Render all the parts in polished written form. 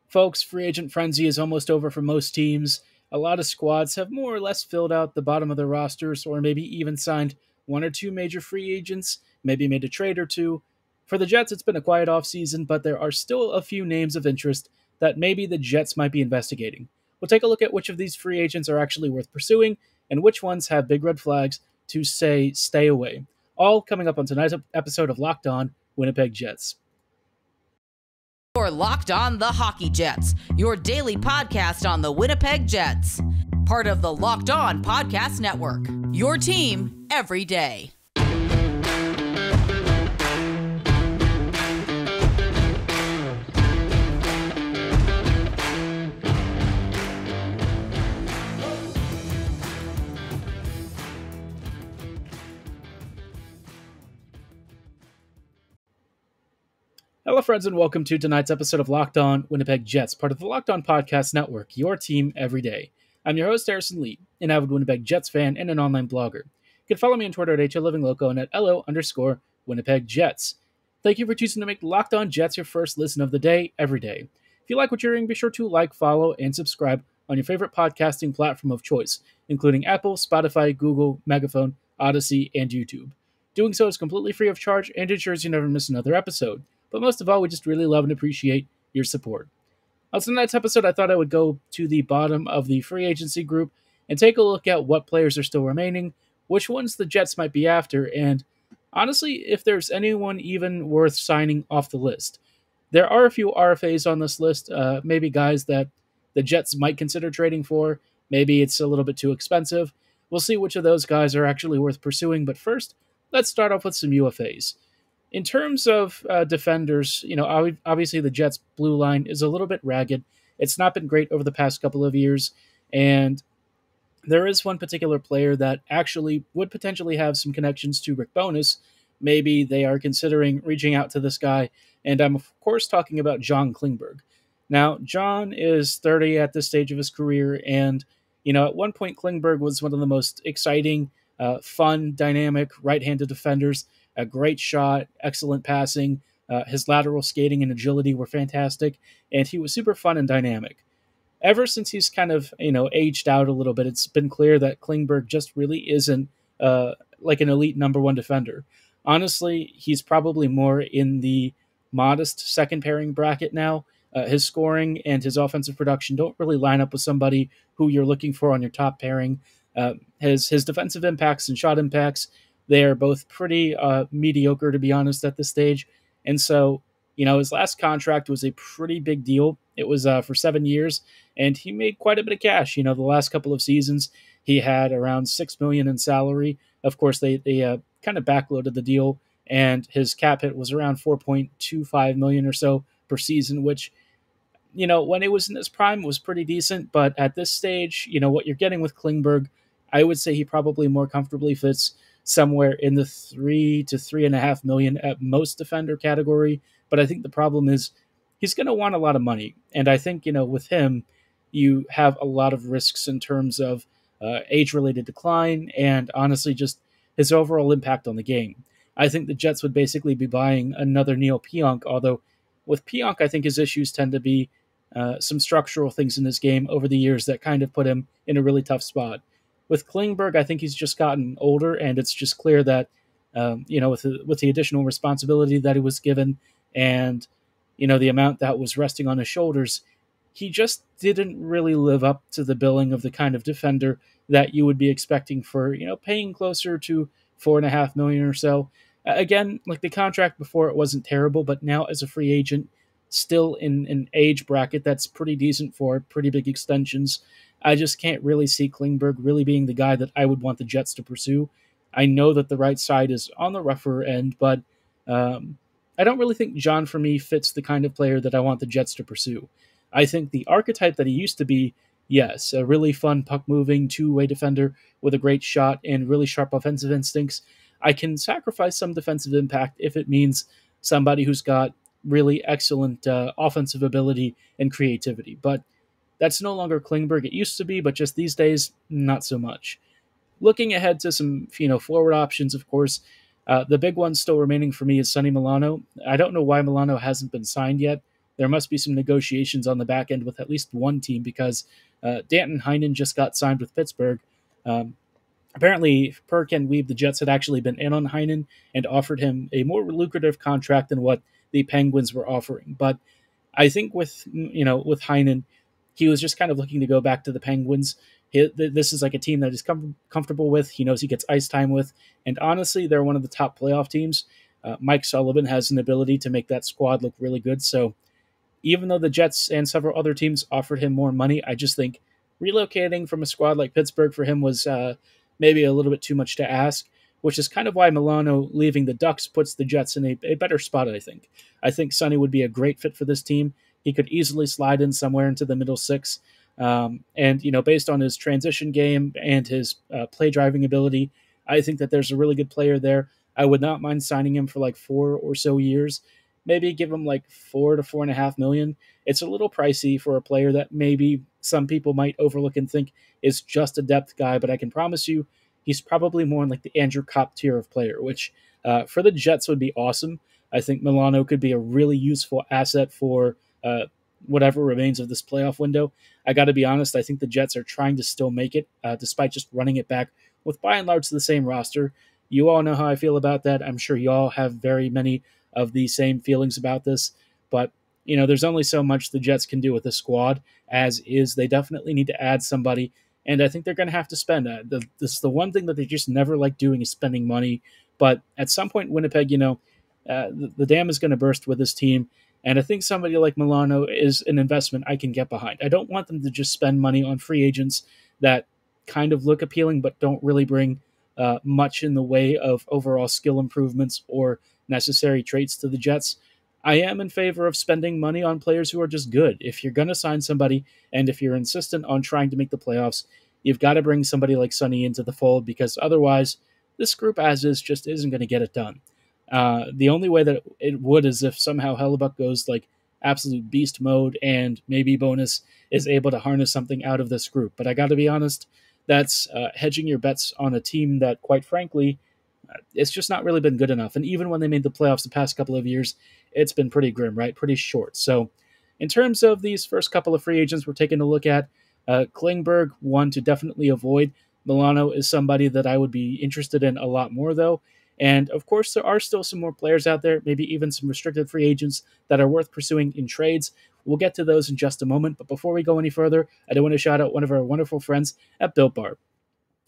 Folks, free agent frenzy is almost over for most teams. A lot of squads have more or less filled out the bottom of their rosters, or maybe even signed one or two major free agents, maybe made a trade or two. For the Jets, it's been a quiet offseason, but there are still a few names of interest that maybe the Jets might be investigating. We'll take a look at which of these free agents are actually worth pursuing, and which ones have big red flags to say stay away. All coming up on tonight's episode of Locked On Winnipeg Jets. You're Locked On the Hockey Jets, your daily podcast on the Winnipeg Jets. Part of the Locked On Podcast Network, your team every day. Hello, friends, and welcome to tonight's episode of Locked On Winnipeg Jets, part of the Locked On Podcast Network, your team every day. I'm your host, Harrison Lee, an avid Winnipeg Jets fan and an online blogger. You can follow me on Twitter at HLivingLoco and at LO_Winnipeg Jets. Thank you for choosing to make Locked On Jets your first listen of the day, every day. If you like what you're hearing, be sure to like, follow, and subscribe on your favorite podcasting platform of choice, including Apple, Spotify, Google, Megaphone, Odyssey, and YouTube. Doing so is completely free of charge and ensures you never miss another episode. But most of all, we just really love and appreciate your support. On tonight's episode, I thought I would go to the bottom of the free agency group and take a look at what players are still remaining, which ones the Jets might be after, and honestly, if there's anyone even worth signing off the list. There are a few RFAs on this list, maybe guys that the Jets might consider trading for. Maybe it's a little bit too expensive. We'll see which of those guys are actually worth pursuing, but first, let's start off with some UFAs. In terms of defenders, obviously the Jets' blue line is a little bit ragged. It's not been great over the past couple of years, and there is one particular player that actually would potentially have some connections to Rick Bowness. Maybe they are considering reaching out to this guy, and I'm of course talking about John Klingberg. Now, John is 30 at this stage of his career, and at one point Klingberg was one of the most exciting, fun, dynamic right-handed defenders. A great shot, excellent passing. His lateral skating and agility were fantastic, and he was super fun and dynamic. Ever since he's kind of, aged out a little bit, it's been clear that Klingberg just really isn't like an elite number one defender. Honestly, he's probably more in the modest second pairing bracket now. His scoring and his offensive production don't really line up with somebody who you're looking for on your top pairing. His defensive impacts and shot impacts, they are both pretty mediocre, to be honest, at this stage. And so, his last contract was a pretty big deal. It was for 7 years, and he made quite a bit of cash. The last couple of seasons, he had around $6 million in salary. Of course, they kind of backloaded the deal, and his cap hit was around $4.25 million or so per season, which, when it was in his prime, was pretty decent. But at this stage, what you're getting with Klingberg, I would say he probably more comfortably fits somewhere in the $3 to $3.5 million at most defender category. But I think the problem is he's going to want a lot of money. And I think, with him, you have a lot of risks in terms of age-related decline and honestly just his overall impact on the game. I think the Jets would basically be buying another Neil Pionk, although with Pionk, I think his issues tend to be some structural things in his game over the years that kind of put him in a really tough spot. With Klingberg, I think he's just gotten older, and it's just clear that, with the additional responsibility that he was given and, the amount that was resting on his shoulders, he just didn't really live up to the billing of the kind of defender that you would be expecting for, paying closer to $4.5 million or so. Again, like the contract before, it wasn't terrible, but now as a free agent, still in an age bracket that's pretty decent for pretty big extensions. I just can't really see Klingberg really being the guy that I would want the Jets to pursue. I know that the right side is on the rougher end, but I don't really think John, for me, fits the kind of player that I want the Jets to pursue. I think the archetype that he used to be, yes, a really fun puck-moving two-way defender with a great shot and really sharp offensive instincts. I can sacrifice some defensive impact if it means somebody who's got really excellent offensive ability and creativity. But that's no longer Klingberg. It used to be, but just these days, not so much. Looking ahead to some, forward options, of course, the big one still remaining for me is Sonny Milano. I don't know why Milano hasn't been signed yet. there must be some negotiations on the back end with at least one team because Danton Heinen just got signed with Pittsburgh. Apparently, per Ken Wiebe, the Jets had actually been in on Heinen and offered him a more lucrative contract than what the Penguins were offering. But I think with Heinen, he was just kind of looking to go back to the Penguins. This is like a team that he's comfortable with. He knows he gets ice time with. And honestly, they're one of the top playoff teams. Mike Sullivan has an ability to make that squad look really good. So even though the Jets and several other teams offered him more money, I just think relocating from a squad like Pittsburgh for him was maybe a little bit too much to ask, which is kind of why Milano leaving the Ducks puts the Jets in a better spot, I think. I think Sonny would be a great fit for this team. He could easily slide in somewhere into the middle six. And, based on his transition game and his play driving ability, I think that there's a really good player there. I would not mind signing him for like 4 or so years. Maybe give him like $4 to $4.5 million. It's a little pricey for a player that maybe some people might overlook and think is just a depth guy, but I can promise you he's probably more in like the Andrew Kopp tier of player, which for the Jets would be awesome. I think Milano could be a really useful asset for whatever remains of this playoff window. I got to be honest, I think the Jets are trying to still make it, despite just running it back with by and large the same roster. You all know how I feel about that. I'm sure you all have very many of the same feelings about this, but there's only so much the Jets can do with the squad as is. They definitely need to add somebody, and I think they're going to have to spend. This is the one thing that they just never like doing is spending money, but at some point, Winnipeg, the dam is going to burst with this team, and I think somebody like Milano is an investment I can get behind. I don't want them to just spend money on free agents that kind of look appealing but don't really bring much in the way of overall skill improvements or necessary traits to the Jets. I am in favor of spending money on players who are just good. If you're going to sign somebody, and if you're insistent on trying to make the playoffs, you've got to bring somebody like Sonny into the fold, because otherwise this group as is just isn't going to get it done. The only way that it would is if somehow Hellebuck goes like absolute beast mode and maybe Bonus is able to harness something out of this group. But I got to be honest, that's hedging your bets on a team that, quite frankly, it's just not really been good enough. And even when they made the playoffs the past couple of years, it's been pretty grim, right? Pretty short. So in terms of these first couple of free agents we're taking a look at, Klingberg, one to definitely avoid. Milano is somebody that I would be interested in a lot more, though. And of course, there are still some more players out there, maybe even some restricted free agents that are worth pursuing in trades. We'll get to those in just a moment. But before we go any further, I do want to shout out one of our wonderful friends at Built Bar.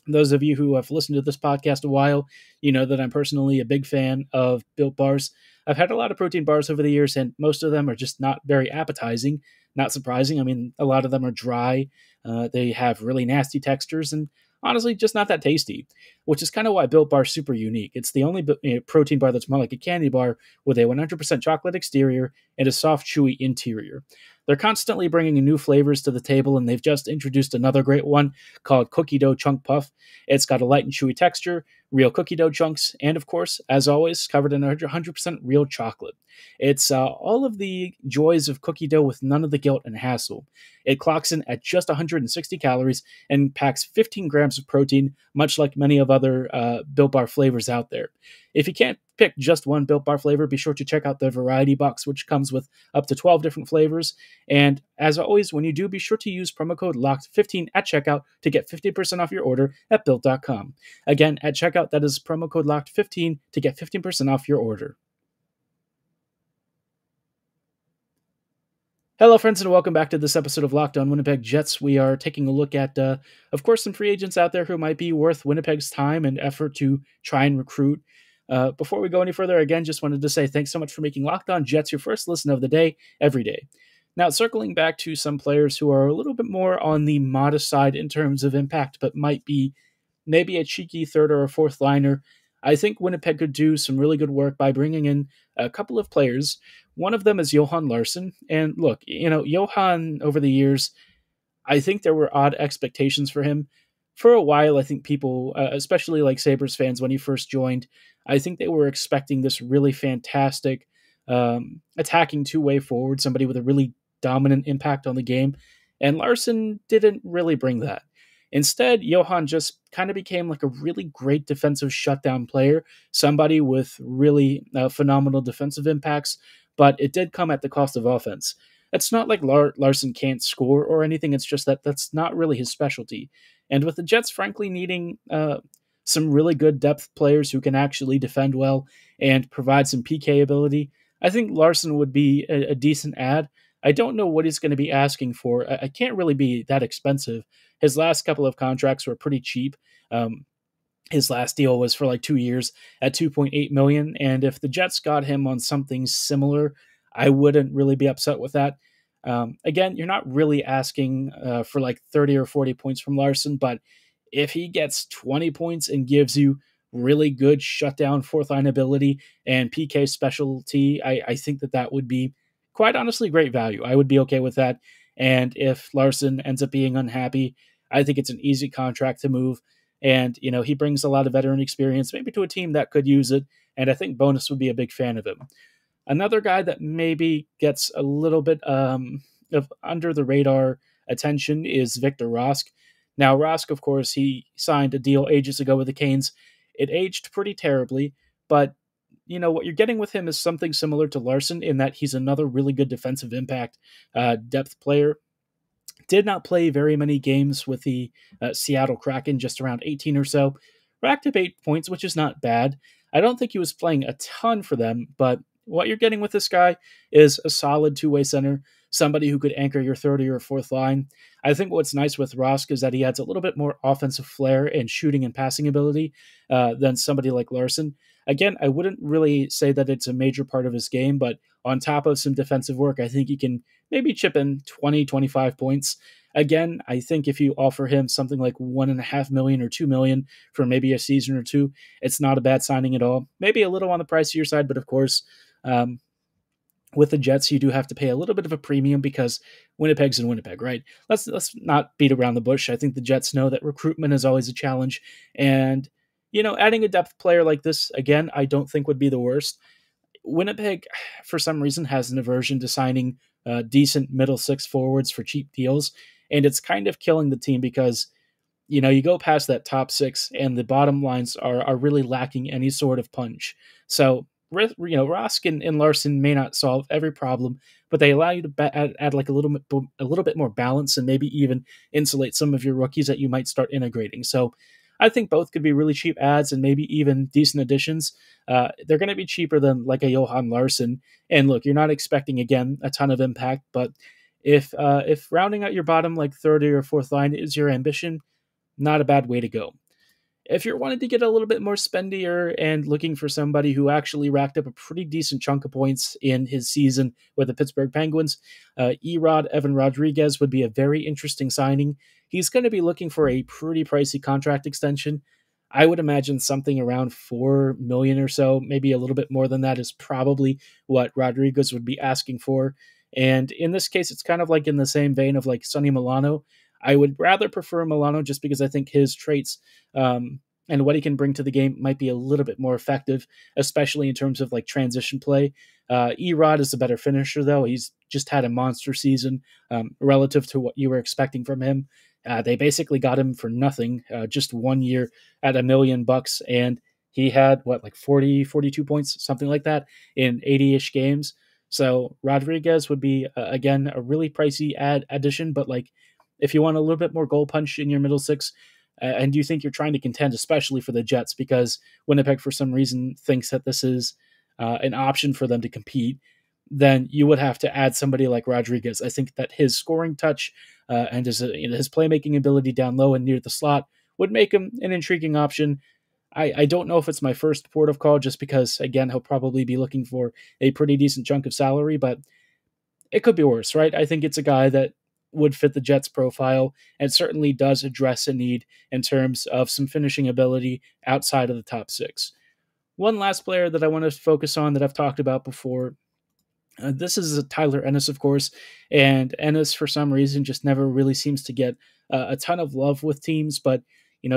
Those of you who have listened to this podcast a while, you know that I'm personally a big fan of Built Bars. I've had a lot of protein bars over the years, and most of them are just not very appetizing. Not surprising. I mean, a lot of them are dry. They have really nasty textures, and honestly, just not that tasty, which is kind of why Built Bar is super unique. It's the only protein bar that's more like a candy bar with a 100% chocolate exterior and a soft, chewy interior. They're constantly bringing new flavors to the table, and they've just introduced another great one called Cookie Dough Chunk Puff. It's got a light and chewy texture, real cookie dough chunks, and of course, as always, covered in 100% real chocolate. It's all of the joys of cookie dough with none of the guilt and hassle. It clocks in at just 160 calories and packs 15 grams of protein, much like many of other Built Bar flavors out there. If you can't pick just one Built Bar flavor, be sure to check out the variety box, which comes with up to 12 different flavors. And as always, when you do, be sure to use promo code LOCKED15 at checkout to get 50% off your order at Built.com. Again, at checkout, that is promo code LOCKED15 to get 15% off your order. Hello, friends, and welcome back to this episode of Locked On Winnipeg Jets. We are taking a look at, of course, some free agents out there who might be worth Winnipeg's time and effort to try and recruit. Before we go any further, again, just wanted to say thanks so much for making Locked On Jets your first listen of the day, every day. Now, circling back to some players who are a little bit more on the modest side in terms of impact, but might be maybe a cheeky third or a fourth liner, I think Winnipeg could do some really good work by bringing in a couple of players. One of them is Johan Larsson. And look, Johan, over the years, I think there were odd expectations for him. For a while, I think people, especially like Sabres fans when he first joined, I think they were expecting this really fantastic attacking two-way forward, somebody with a really dominant impact on the game. And Larsson didn't really bring that. Instead, Johan just kind of became like a really great defensive shutdown player, somebody with really phenomenal defensive impacts, but it did come at the cost of offense. It's not like Larsson can't score or anything. It's just that that's not really his specialty. And with the Jets, frankly, needing some really good depth players who can actually defend well and provide some PK ability, I think Larsson would be a decent add. I don't know what he's going to be asking for. I can't really be that expensive. His last couple of contracts were pretty cheap. His last deal was for like 2 years at $2.8 million. And if the Jets got him on something similar, I wouldn't really be upset with that. Again, you're not really asking for like 30 or 40 points from Larsson, but if he gets 20 points and gives you really good shutdown fourth line ability and PK specialty, I think that would be quite honestly great value. I would be okay with that. And if Larsson ends up being unhappy, I think it's an easy contract to move. And, he brings a lot of veteran experience, maybe to a team that could use it. And I think Bonus would be a big fan of him. Another guy that maybe gets a little bit of under the radar attention is Victor Rosk. Now, Rosk, of course, he signed a deal ages ago with the Canes. It aged pretty terribly, but what you're getting with him is something similar to Larsson in that he's another really good defensive impact depth player. Did not play very many games with the Seattle Kraken, just around 18 or so. Racked up 8 points, which is not bad. I don't think he was playing a ton for them, but what you're getting with this guy is a solid two-way center, somebody who could anchor your third or your fourth line. I think what's nice with Rosk is that he adds a little bit more offensive flair and shooting and passing ability than somebody like Larsson. Again, I wouldn't really say that it's a major part of his game, but on top of some defensive work, I think he can maybe chip in 20, 25 points. Again, I think if you offer him something like $1.5 million or $2 million for maybe a season or two, it's not a bad signing at all. Maybe a little on the pricier side, but of course, with the Jets, you do have to pay a little bit of a premium because Winnipeg's in Winnipeg, right? Let's not beat around the bush. I think the Jets know that recruitment is always a challenge, and adding a depth player like this again, I don't think would be the worst. Winnipeg, for some reason, has an aversion to signing decent middle six forwards for cheap deals, and it's kind of killing the team because you go past that top six and the bottom lines are really lacking any sort of punch. So Rask and Larsson may not solve every problem, but they allow you to add like a little bit more balance and maybe even insulate some of your rookies that you might start integrating. So I think both could be really cheap adds and maybe even decent additions. They're going to be cheaper than like a Johan Larsson. And look, you're not expecting again a ton of impact, but if rounding out your bottom like third or fourth line is your ambition, not a bad way to go. If you're wanting to get a little bit more spendier and looking for somebody who actually racked up a pretty decent chunk of points in his season with the Pittsburgh Penguins, Erod Evan Rodriguez would be a very interesting signing. He's going to be looking for a pretty pricey contract extension. I would imagine something around $4 million or so, maybe a little bit more than that is probably what Rodriguez would be asking for. And in this case, it's kind of like in the same vein of like Sonny Milano. I would rather prefer Milano just because I think his traits and what he can bring to the game might be a little bit more effective, especially in terms of like transition play. Erod is a better finisher, though. He's just had a monster season relative to what you were expecting from him. They basically got him for nothing, just 1 year at $1 million, and he had 40, 42 points, something like that in 80-ish games. So Rodriguez would be again a really pricey addition, but like if you want a little bit more goal punch in your middle six, and you think you're trying to contend, especially for the Jets, because Winnipeg for some reason thinks that this is an option for them to compete, then you would have to add somebody like Rodriguez. I think that his scoring touch and his playmaking ability down low and near the slot would make him an intriguing option. I don't know if it's my first port of call just because, again, he'll probably be looking for a pretty decent chunk of salary, but it could be worse, right? I think it's a guy that would fit the Jets profile and certainly does address a need in terms of some finishing ability outside of the top six. One last player that I want to focus on that I've talked about before, this is Tyler Ennis, of course, and Ennis for some reason just never really seems to get a ton of love with teams, but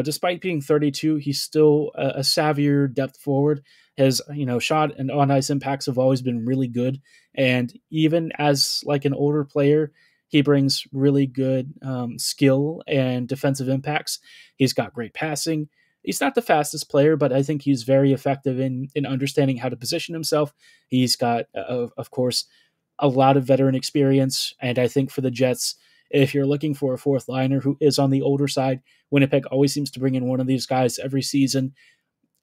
despite being 32, he's still a savvier depth forward. His shot and on ice impacts have always been really good, and even as like an older player, he brings really good skill and defensive impacts. He's got great passing. He's not the fastest player, but I think he's very effective in understanding how to position himself. He's got, of course, a lot of veteran experience, and I think for the Jets, if you're looking for a fourth liner who is on the older side, Winnipeg always seems to bring in one of these guys every season.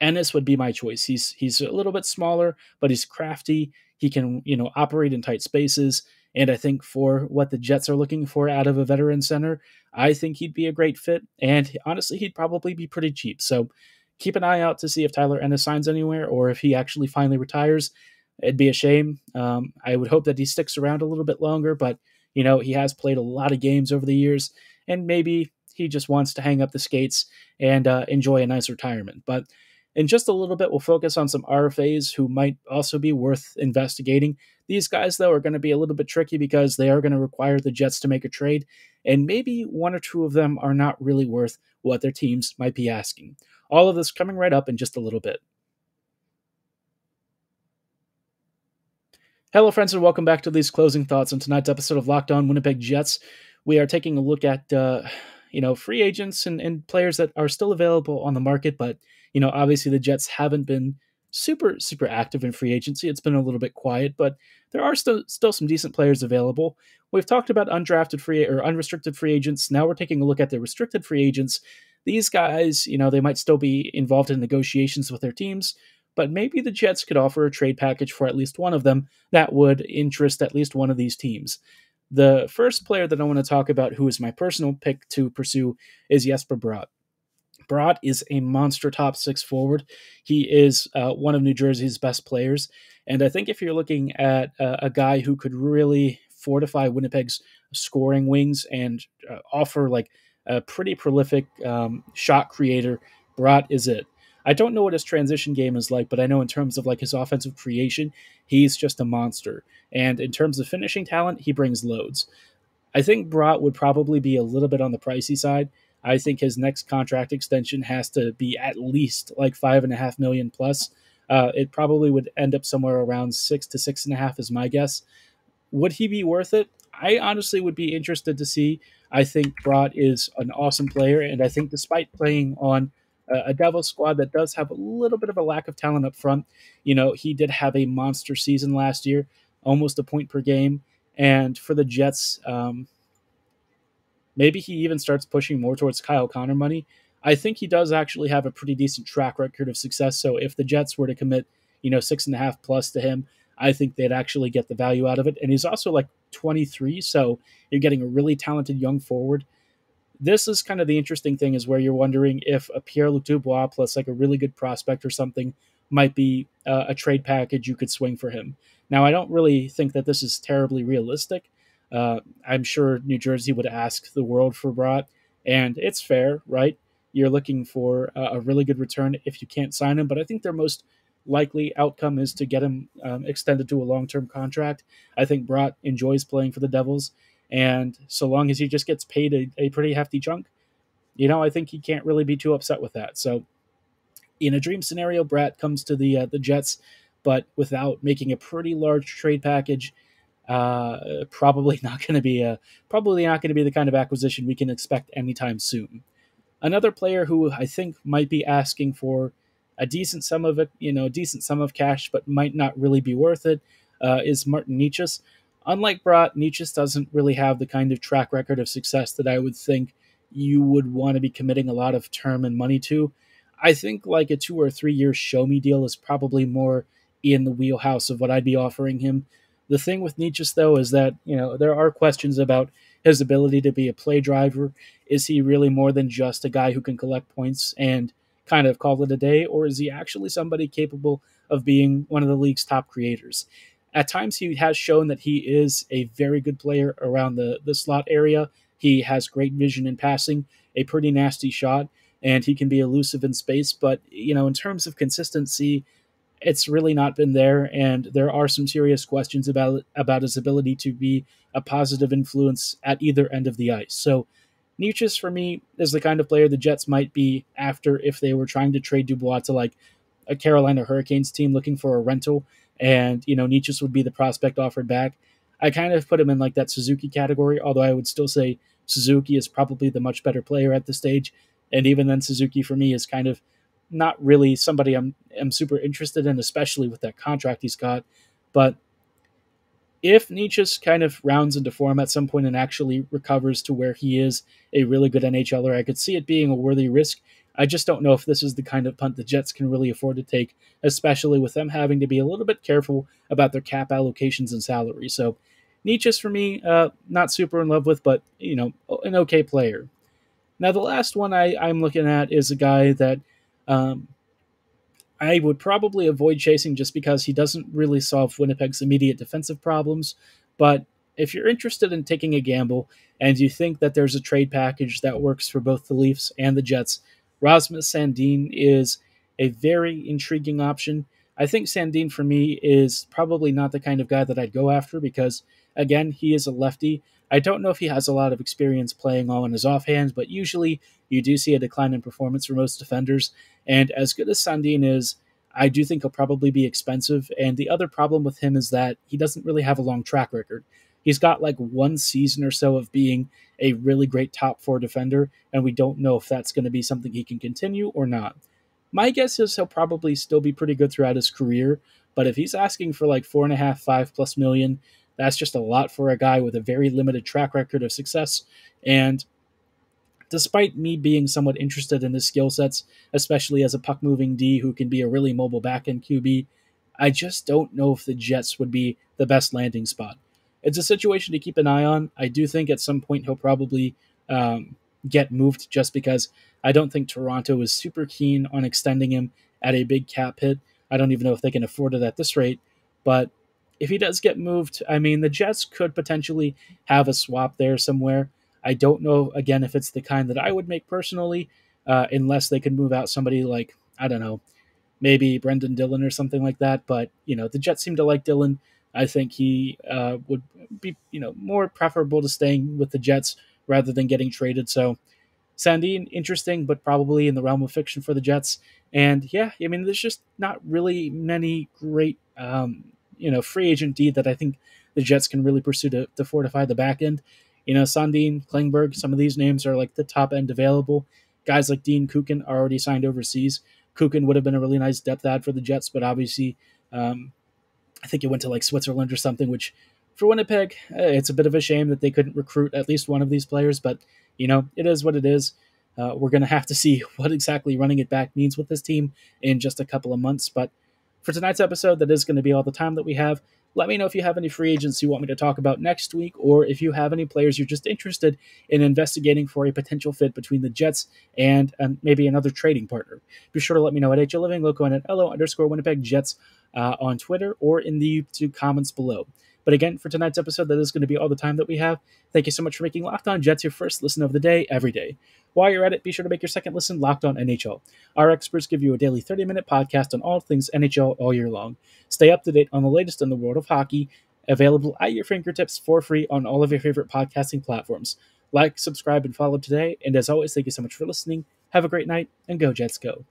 Ennis would be my choice. He's a little bit smaller, but he's crafty. He can, operate in tight spaces. And I think for what the Jets are looking for out of a veteran center, I think he'd be a great fit. And honestly, he'd probably be pretty cheap. So keep an eye out to see if Tyler Ennis signs anywhere or if he actually finally retires. It'd be a shame. I would hope that he sticks around a little bit longer, but he has played a lot of games over the years, and maybe he just wants to hang up the skates and enjoy a nice retirement. But in just a little bit, we'll focus on some RFAs who might also be worth investigating. These guys, though, are going to be a little bit tricky because they are going to require the Jets to make a trade, and maybe one or two of them are not really worth what their teams might be asking. All of this coming right up in just a little bit. Hello, friends, and welcome back to these closing thoughts on tonight's episode of Locked On Winnipeg Jets. We are taking a look at, free agents and players that are still available on the market, but, obviously the Jets haven't been super active in free agency. It's been a little bit quiet, but there are still some decent players available. We've talked about undrafted free or unrestricted free agents. Now we're taking a look at the restricted free agents. These guys, they might still be involved in negotiations with their teams, but maybe the Jets could offer a trade package for at least one of them that would interest at least one of these teams. The first player that I want to talk about, who is my personal pick to pursue, is Jesper Bratt. Bratt is a monster top six forward. He is one of New Jersey's best players. And I think if you're looking at a guy who could really fortify Winnipeg's scoring wings and offer like a pretty prolific shot creator, Bratt is it. I don't know what his transition game is like, but I know in terms of like his offensive creation, he's just a monster. And in terms of finishing talent, he brings loads. I think Bratt would probably be a little bit on the pricey side. I think his next contract extension has to be at least like $5.5 million plus. It probably would end up somewhere around 6 to 6.5 is my guess. Would he be worth it? I honestly would be interested to see. I think Bratt is an awesome player, and I think despite playing on a Devils squad that does have a little bit of a lack of talent up front, he did have a monster season last year, almost a point per game. And for the Jets, maybe he even starts pushing more towards Kyle Connor money. I think he does actually have a pretty decent track record of success. So if the Jets were to commit, 6.5 plus to him, I think they'd actually get the value out of it. And he's also like 23, so you're getting a really talented young forward. This is kind of the interesting thing, is where you're wondering if a Pierre-Luc Dubois plus like a really good prospect or something might be a trade package you could swing for him. Now, I don't really think that this is terribly realistic. I'm sure New Jersey would ask the world for Bratt, and it's fair, right? You're looking for a really good return if you can't sign him, but I think their most likely outcome is to get him extended to a long-term contract. I think Bratt enjoys playing for the Devils, and so long as he just gets paid a pretty hefty chunk, I think he can't really be too upset with that. So in a dream scenario, Bratt comes to the Jets, but without making a pretty large trade package. Probably not going to be the kind of acquisition we can expect anytime soon. Another player who I think might be asking for a decent sum of cash, but might not really be worth it, is Martin Necas. Unlike Bratt, Necas doesn't really have the kind of track record of success that I would think you would want to be committing a lot of term and money to. I think like a 2 or 3 year show me deal is probably more in the wheelhouse of what I'd be offering him. The thing with Necas, though, is that, there are questions about his ability to be a play driver. Is he really more than just a guy who can collect points and kind of call it a day, or is he actually somebody capable of being one of the league's top creators? At times, he has shown that he is a very good player around the slot area. He has great vision in passing, a pretty nasty shot, and he can be elusive in space. But, in terms of consistency, it's really not been there, and there are some serious questions about his ability to be a positive influence at either end of the ice. So Necas, for me, is the kind of player the Jets might be after if they were trying to trade Dubois to like a Carolina Hurricanes team looking for a rental, and, Necas would be the prospect offered back. I kind of put him in like that Suzuki category, although I would still say Suzuki is probably the much better player at this stage. And even then, Suzuki for me is kind of not really somebody I'm super interested in, especially with that contract he's got. But if Nietzsche kind of rounds into form at some point and actually recovers to where he is a really good NHLer, I could see it being a worthy risk. I just don't know if this is the kind of punt the Jets can really afford to take, especially with them having to be a little bit careful about their cap allocations and salary. So Nietzsche's for me, not super in love with, but, an okay player. Now, the last one I'm looking at is a guy that I would probably avoid chasing just because he doesn't really solve Winnipeg's immediate defensive problems. But if you're interested in taking a gamble and you think that there's a trade package that works for both the Leafs and the Jets, Rasmus Sandine is a very intriguing option. I think Sandine for me is probably not the kind of guy that I'd go after because, again, he is a lefty. I don't know if he has a lot of experience playing all in his offhand, but usually you do see a decline in performance for most defenders. And as good as Sandine is, I do think he'll probably be expensive. And the other problem with him is that he doesn't really have a long track record. He's got like one season or so of being a really great top four defender, and we don't know if that's going to be something he can continue or not. My guess is he'll probably still be pretty good throughout his career, but if he's asking for like 4.5, 5+ million, that's just a lot for a guy with a very limited track record of success. And despite me being somewhat interested in his skill sets, especially as a puck-moving D who can be a really mobile back-end QB, I just don't know if the Jets would be the best landing spot. It's a situation to keep an eye on. I do think at some point he'll probably get moved just because I don't think Toronto is super keen on extending him at a big cap hit. I don't even know if they can afford it at this rate. But if he does get moved, I mean, the Jets could potentially have a swap there somewhere. I don't know, again, if it's the kind that I would make personally, unless they could move out somebody like, I don't know, maybe Brendan Dillon or something like that. But, the Jets seem to like Dillon. I think he would be, more preferable to staying with the Jets rather than getting traded. So Sandine, interesting, but probably in the realm of fiction for the Jets. And yeah, I mean, there's just not really many great, free agent D that I think the Jets can really pursue to fortify the back end. Sandine, Klingberg, some of these names are like the top end available. Guys like Dean Kukin are already signed overseas. Kukin would have been a really nice depth add for the Jets, but obviously, I think it went to like Switzerland or something, which for Winnipeg, it's a bit of a shame that they couldn't recruit at least one of these players, but, it is what it is. We're going to have to see what exactly running it back means with this team in just a couple of months. But for tonight's episode, that is going to be all the time that we have. Let me know if you have any free agents you want me to talk about next week, or if you have any players you're just interested in investigating for a potential fit between the Jets and maybe another trading partner. Be sure to let me know at HLivingLoco and at LO_Winnipeg Jets on Twitter or in the YouTube comments below. But again, for tonight's episode, that is going to be all the time that we have. Thank you so much for making Locked On Jets your first listen of the day, every day. While you're at it, be sure to make your second listen Locked On NHL. Our experts give you a daily 30-minute podcast on all things NHL all year long. Stay up to date on the latest in the world of hockey, available at your fingertips for free on all of your favorite podcasting platforms. Like, subscribe, and follow today. And as always, thank you so much for listening. Have a great night, and go Jets go.